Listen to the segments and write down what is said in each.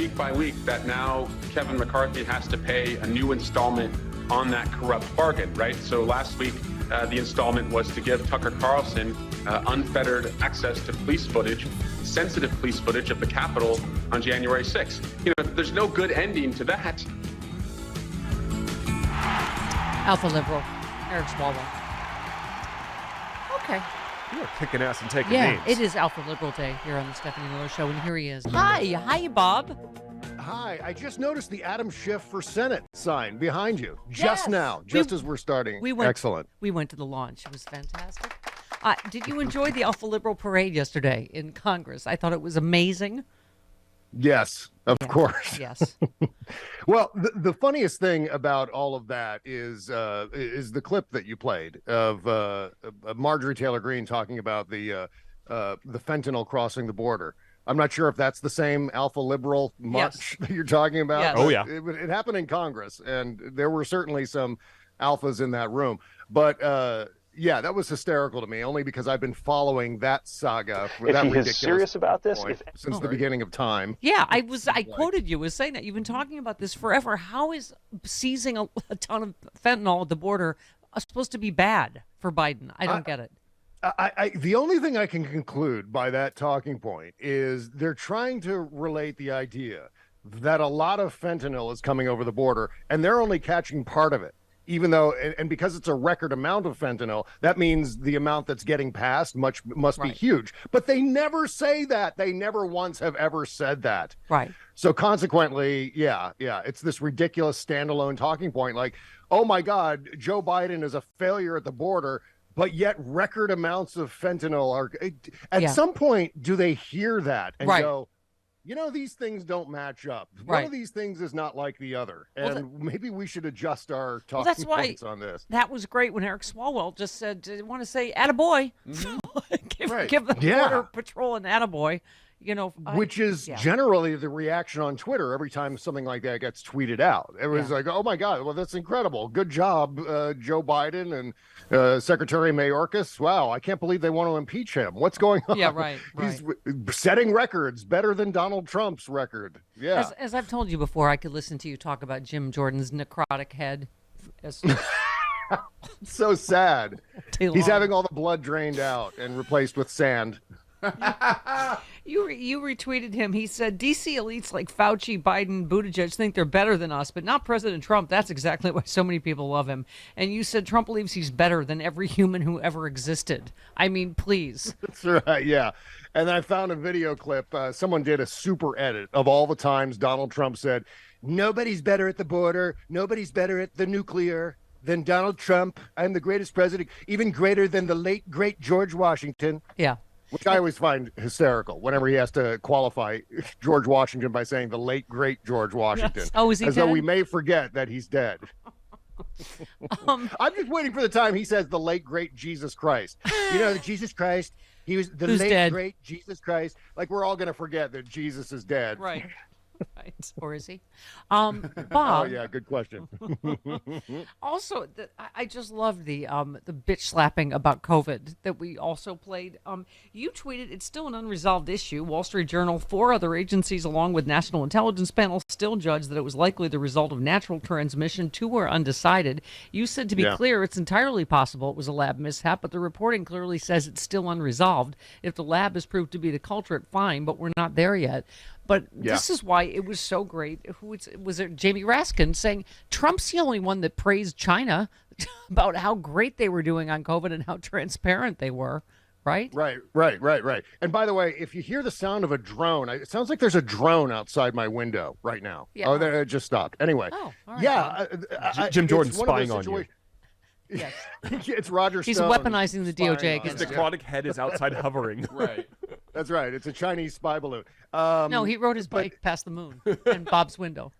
week by week that now Kevin McCarthy has to pay a new installment on that corrupt bargain, right? So last week, the installment was to give Tucker Carlson unfettered access to police footage, sensitive police footage of the Capitol on January 6th. You know, there's no good ending to that. Alpha liberal, Eric Swalwell. Okay. You are kicking ass and taking Yeah, names. it is Alpha Liberal Day here on the Stephanie Miller Show, and here he is. Hi, Bob. Hi, I just noticed the Adam Schiff for Senate sign behind you just now, as we're starting. Excellent. We went to the launch. It was fantastic. Did you enjoy the Alpha Liberal Parade yesterday in Congress? I thought it was amazing. Yes, of course. Yes. Well, the funniest thing about all of that is the clip that you played of Marjorie Taylor Greene talking about the fentanyl crossing the border. I'm not sure if that's the same Alpha Liberal march that you're talking about. Yes. Oh, yeah. It happened in Congress, and there were certainly some alphas in that room. But yeah, that was hysterical to me, only because I've been following that saga. If he is serious about this, since the beginning of time. Yeah, I quoted you as saying that. You've been talking about this forever. How is seizing a ton of fentanyl at the border supposed to be bad for Biden? I don't get it. The only thing I can conclude by that talking point is they're trying to relate the idea that a lot of fentanyl is coming over the border, and they're only catching part of it. Even though, and because it's a record amount of fentanyl, that means the amount that's getting passed must be huge. But they never say that. They never once have ever said that. Right. So consequently, yeah, it's this ridiculous standalone talking point. Like, oh my God, Joe Biden is a failure at the border, but yet record amounts of fentanyl are. At some point, do they hear that and go, you know, these things don't match up. One of these things is not like the other. And maybe we should adjust our talking points on this. That was great when Eric Swalwell just said, I want to say, attaboy. Give the Border Patrol an attaboy. You know, which is generally the reaction on Twitter every time something like that gets tweeted out. It was like, oh my God, well, that's incredible. Good job, Joe Biden and Secretary Mayorkas. Wow, I can't believe they want to impeach him. What's going on? Yeah, right. He's setting records better than Donald Trump's record. Yeah. As I've told you before, I could listen to you talk about Jim Jordan's necrotic head. So sad. He's having all the blood drained out and replaced with sand. You retweeted him. He said, DC elites like Fauci, Biden, Buttigieg think they're better than us, but not President Trump. That's exactly why so many people love him. And you said Trump believes he's better than every human who ever existed. I mean, please. That's right, yeah. And I found a video clip. Someone did a super edit of all the times Donald Trump said, nobody's better at the border, nobody's better at the nuclear than Donald Trump. I'm the greatest president, even greater than the late, great George Washington. Yeah. Which I always find hysterical whenever he has to qualify George Washington by saying the late, great George Washington. Yes. Oh, is he As dead? though we may forget that he's dead. I'm just waiting for the time he says the late, great Jesus Christ. You know, Jesus Christ, he was the late, dead? great Jesus Christ. Like, we're all going to forget that Jesus is dead. Right. Right. Or is he? Bob. Oh, yeah, good question. Also, I just loved the bitch slapping about COVID that we also played. You tweeted, it's still an unresolved issue. Wall Street Journal, 4 other agencies, along with National Intelligence Panel, still judged that it was likely the result of natural transmission. 2 are undecided. You said, to be clear, it's entirely possible it was a lab mishap, but the reporting clearly says it's still unresolved. If the lab is proved to be the culprit, fine, but we're not there yet. But this is why it was so great. Was it Jamie Raskin saying Trump's the only one that praised China about how great they were doing on COVID and how transparent they were, right? Right. And by the way, if you hear the sound of a drone, it sounds like there's a drone outside my window right now. Yeah. Oh, it just stopped. Anyway. Oh, all right. Yeah. Jim Jordan's spying on you. Yes. It's Roger Stone. He's weaponizing the DOJ against his necrotic head is outside hovering. Right. That's right. It's a Chinese spy balloon. No, he rode his bike past the moon in Bob's window.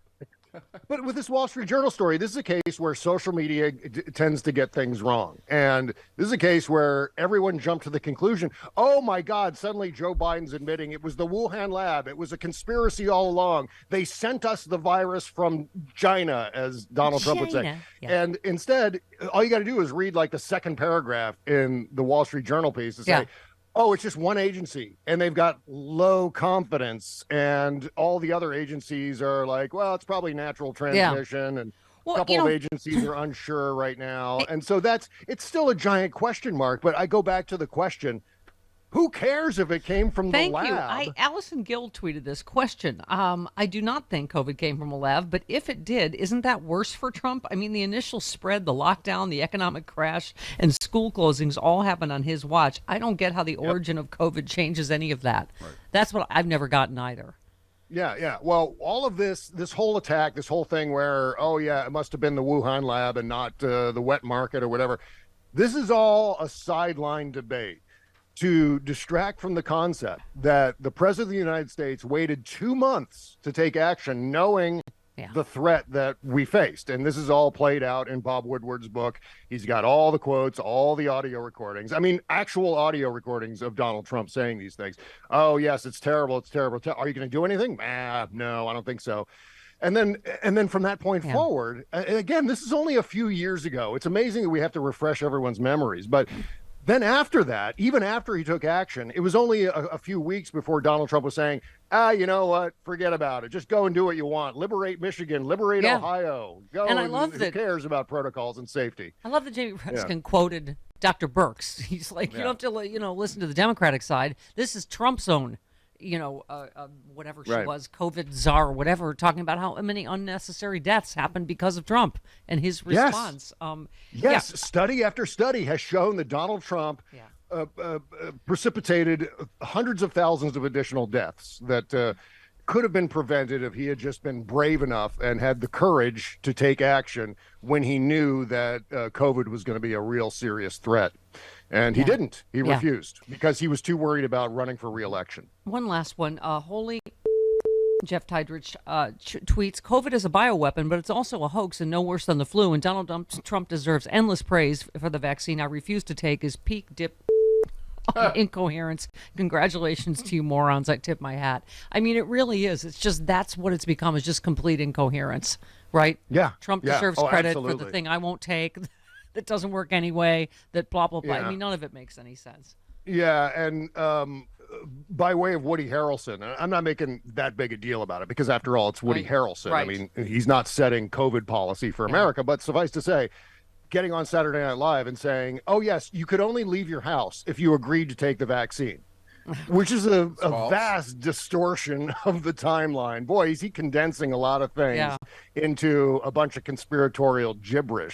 But with this Wall Street Journal story, this is a case where social media tends to get things wrong. And this is a case where everyone jumped to the conclusion, oh, my God, suddenly Joe Biden's admitting it was the Wuhan lab. It was a conspiracy all along. They sent us the virus from China, as Donald Trump would say. Yeah. And instead, all you got to do is read like the second paragraph in the Wall Street Journal piece to say, Oh, it's just one agency, and they've got low confidence, and all the other agencies are like, well, it's probably natural transmission, and a couple of agencies are unsure right now. And so it's still a giant question mark. But I go back to the question, who cares if it came from the lab? Thank you. Allison Gill tweeted this question. I do not think COVID came from a lab, but if it did, isn't that worse for Trump? I mean, the initial spread, the lockdown, the economic crash, and school closings all happened on his watch. I don't get how the origin of COVID changes any of that. Right. That's what I've never gotten either. Yeah. Well, all of this whole attack, this whole thing where, oh, yeah, it must have been the Wuhan lab and not the wet market or whatever. This is all a sideline debate to distract from the concept that the president of the United States waited 2 months to take action, knowing the threat that we faced. And this is all played out in Bob Woodward's book. He's got all the quotes, all the audio recordings. I mean, actual audio recordings of Donald Trump saying these things. Oh, yes, it's terrible. It's terrible. Are you going to do anything? No, I don't think so. And then from that point forward, again, this is only a few years ago. It's amazing that we have to refresh everyone's memories. But then after that, even after he took action, it was only a few weeks before Donald Trump was saying, you know what, forget about it. Just go and do what you want. Liberate Michigan, liberate Ohio. Go, and I love who cares about protocols and safety? I love that Jamie Reskin quoted Dr. Burks. He's like, you don't have to listen to the Democratic side. This is Trump's own, whatever she was, COVID czar or whatever, talking about how many unnecessary deaths happened because of Trump and his response. Yes. Study after study has shown that Donald Trump precipitated hundreds of thousands of additional deaths that could have been prevented if he had just been brave enough and had the courage to take action when he knew that COVID was going to be a real serious threat. And he didn't. He refused because he was too worried about running for re-election. One last one. Holy Jeff Tydrich tweets, COVID is a bioweapon, but it's also a hoax and no worse than the flu. And Donald Trump deserves endless praise for the vaccine I refuse to take. His peak dip incoherence. Congratulations to you morons. I tip my hat. I mean, it really is. It's just that's what it's become, is just complete incoherence, right? Yeah. Trump deserves credit for the thing I won't take. That doesn't work anyway, that blah, blah, blah. I mean, none of it makes any sense. Yeah, and by way of Woody Harrelson, I'm not making that big a deal about it because, after all, it's Woody Harrelson. Right. I mean, he's not setting COVID policy for America, but suffice to say, getting on Saturday Night Live and saying, oh, yes, you could only leave your house if you agreed to take the vaccine, which is a vast distortion of the timeline. Boy, is he condensing a lot of things into a bunch of conspiratorial gibberish.